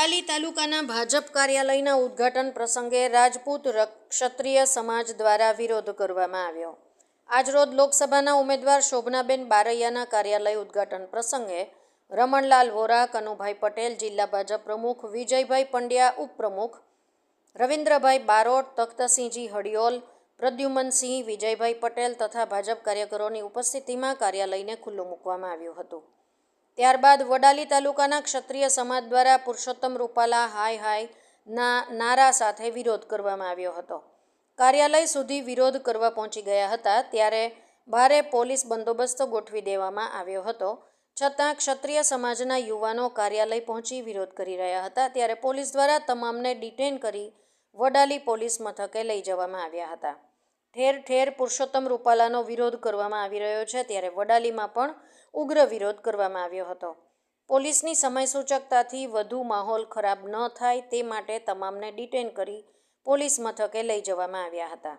વડાલી તાલુકાના ભાજપ કાર્યાલયના ઉદ્ઘાટન પ્રસંગે રાજપૂત ક્ષત્રિય સમાજ દ્વારા વિરોધ કરવામાં આવ્યો। આજરોજ લોકસભાના ઉમેદવાર શોભનાબેન બારૈયાના કાર્યાલય ઉદ્ઘાટન પ્રસંગે રમણલાલ વોરા, કનુભાઈ પટેલ, જિલ્લા ભાજપ પ્રમુખ વિજયભાઈ પંડ્યા, ઉપપ્રમુખ રવિન્દ્રભાઈ બારોટ, તખ્તસિંહજી હડિયોલ, પ્રદ્યુમનસિંહ, વિજયભાઈ પટેલ તથા ભાજપ કાર્યકરોની ઉપસ્થિતિમાં કાર્યાલયને ખુલ્લું મૂકવામાં આવ્યું હતું। ત્યારબાદ વડાલી તાલુકાના ક્ષત્રિય સમાજ દ્વારા પુરુષોત્તમ રૂપાલા હાય હાય ના નારા સાથે વિરોધ કરવામાં આવ્યો હતો। કાર્યાલય સુધી વિરોધ કરવા પહોંચી ગયા હતા ત્યારે ભારે પોલીસ બંદોબસ્ત ગોઠવી દેવામાં આવ્યો હતો। છતાં ક્ષત્રિય સમાજના યુવાનો કાર્યાલય પહોંચી વિરોધ કરી રહ્યા હતા ત્યારે પોલીસ દ્વારા તમામને ડિટેન કરી વડાલી પોલીસ મથકે લઈ જવામાં આવ્યા હતા। ઠેર ઠેર પુરુષોત્તમ રૂપાલાનો વિરોધ કરવામાં આવી રહ્યો છે ત્યારે વડાલીમાં પણ ઉગ્ર વિરોધ કરવામાં આવ્યો હતો। પોલીસની સમયસૂચકતાથી વધુ માહોલ ખરાબ ન થાય તે માટે તમામને ડિટેન કરી પોલીસ મથકે લઈ જવામાં આવ્યા હતા।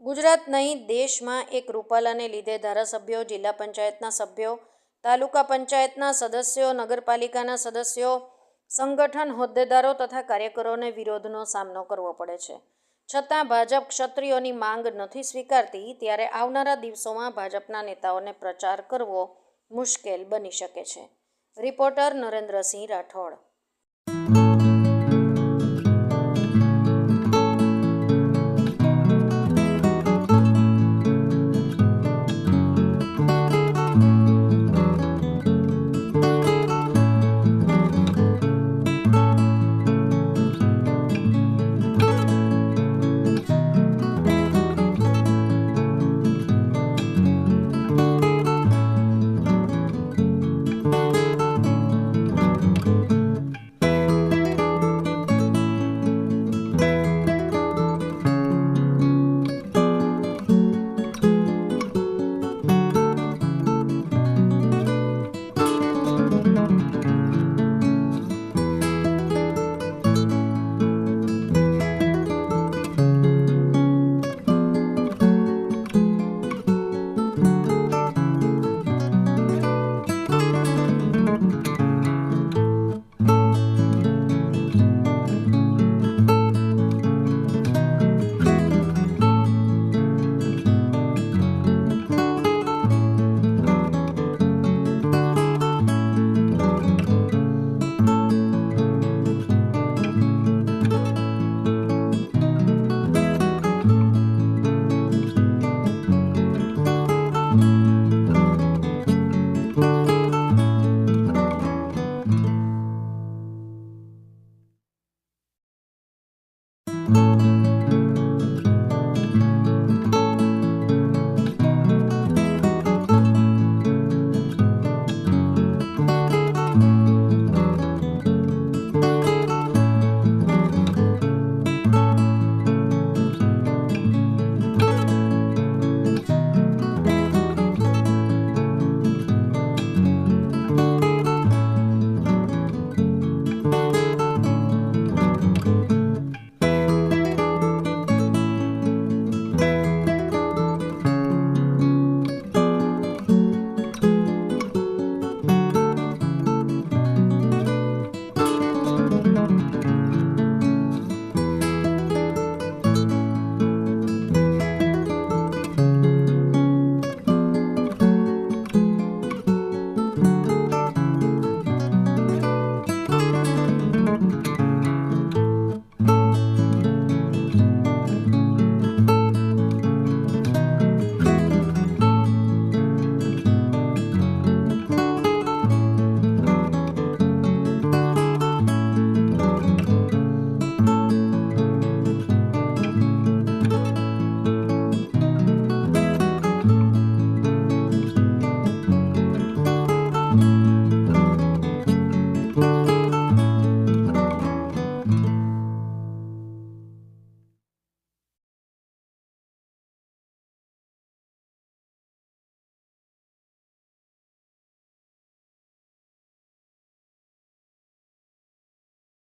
ગુજરાત નહીં, દેશમાં એક રૂપાલાને લીધે ધારાસભ્યો, જિલ્લા પંચાયતના સભ્યો, તાલુકા પંચાયતના સદસ્યો, નગરપાલિકાના સદસ્યો, સંગઠન હોદ્દેદારો તથા કાર્યકરોને વિરોધનો સામનો કરવો પડે છે। છતાં ભાજપ ક્ષત્રિયોની માંગ નથી સ્વીકારતી ત્યારે આવનારા દિવસોમાં ભાજપના નેતાઓને પ્રચાર કરવો મુશ્કેલ બની શકે છે। રિપોર્ટર નરેન્દ્રસિંહ રાઠોડ।